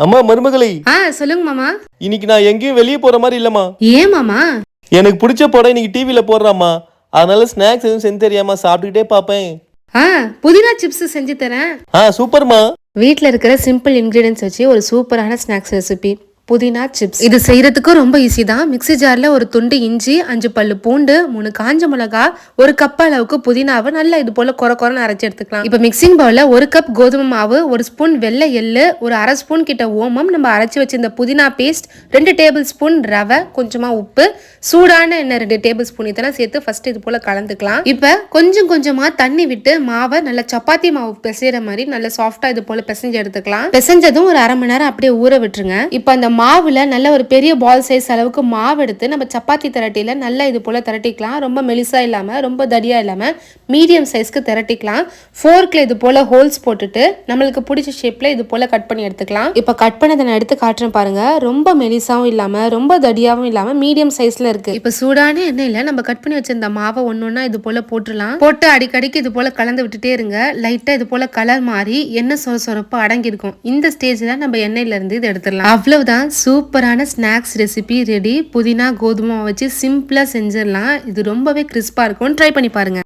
அம்மா மருமகளை சொல்லுங்க மாமா. இன்னைக்கு நான் எங்கேயும் வெளியே போற மாதிரி இல்லம்மா. ஏன் மாமா? எனக்கு பிடிச்ச படம் இன்னைக்கு டிவில போடுறாம்மா. அதனால ஸ்நாக்ஸ் எதுவும் செஞ்சு தெரியாமா சாப்பிட்டுக்கிட்டே பாப்பேன். புதினா சிப்ஸ் செஞ்சு தரேன். சூப்பர்மா. வீட்ல இருக்கிற சிம்பிள் இன்கிரீடியன்ஸ் வச்சு ஒரு சூப்பரான ஸ்நாக்ஸ் ரெசிபி புதினா சிப்ஸ். இது செய்யறதுக்கும் ரொம்ப ஈஸி தான். மிக்ஸி ஜார்ல ஒரு துண்டு இஞ்சி, 5 பல்லு பூண்டு, 3 காஞ்ச மிளகா, 1 கப் அளவுக்கு புதினாவை நல்லா இது போல கொரன்னு அரைச்சு எடுத்துக்கலாம். இப்ப மிக்சிங் பவுல்ல 1 கப் கோதுமை மாவு, 1 ஸ்பூன் வெள்ளை எள்ளு, ஒரு அரை ஸ்பூன் கிட்ட ஓமம், நம்ம அரைச்சு வச்சிருந்த புதினா பேஸ்ட், 2 டேபிள் ஸ்பூன் ரவை, கொஞ்சமா உப்பு, சூடான எண்ணெய் 2 டேபிள் ஸ்பூன் இதெல்லாம் சேர்த்து ஃபர்ஸ்ட் இது போல கலந்துக்கலாம். இப்ப கொஞ்சம் கொஞ்சமா தண்ணி விட்டு மாவை நல்லா சப்பாத்தி மாவு பிசைற மாதிரி நல்லா சாஃப்டா இது போல பிசைஞ்சு எடுத்துக்கலாம். பிசைஞ்சதும் ஒரு அரை மணி நேரம் அப்படியே ஊற விட்டுருங்க. இப்ப அந்த மாவுல நல்ல ஒரு பெரிய பால் சைஸ் அளவுக்கு மாவு எடுத்து நம்ம சப்பாத்தி திரட்டியில நல்லா இது போல திரட்டிக்கலாம். ரொம்ப மெலிசா இல்லாம ரொம்ப தடியா இல்லாம மீடியம் சைஸ்க்கு திரட்டிக்கலாம். ஃபோர்க்ல இது போல ஹோல்ஸ் போட்டுட்டு நம்மளுக்கு பிடிச்ச ஷேப்ல இது போல கட் பண்ணி எடுத்துக்கலாம். இப்ப கட் பண்ணதை நான் எடுத்து காட்டுறேன் பாருங்க. ரொம்ப மெலிசாவும் இல்லாம ரொம்ப தடியாவும் இல்லாம மீடியம் சைஸ்ல இருக்கு. இப்ப சூடான எண்ணெயில நம்ம கட் பண்ணி வச்சிருந்த மாவை ஒன்னொன்னா இது போல போட்டுடலாம். போட்டு அடிக்கடிக்கு இது போல கலந்து விட்டுட்டே இருங்க. லைட்டா இது போல கலர் மாறி எண்ணெய் சொரப்பு அடங்கி இருக்கும். இந்த ஸ்டேஜ்ல நம்ம எண்ணெயில இருந்து இது எடுத்துடலாம். அவ்வளவுதான், சூப்பரான ஸ்நாக்ஸ் ரெசிபி ரெடி. புதினா கோதுமை வச்சு சிம்பிளா செஞ்சிடலாம். இது ரொம்பவே கிறிஸ்பா இருக்கும். ட்ரை பண்ணி பாருங்க.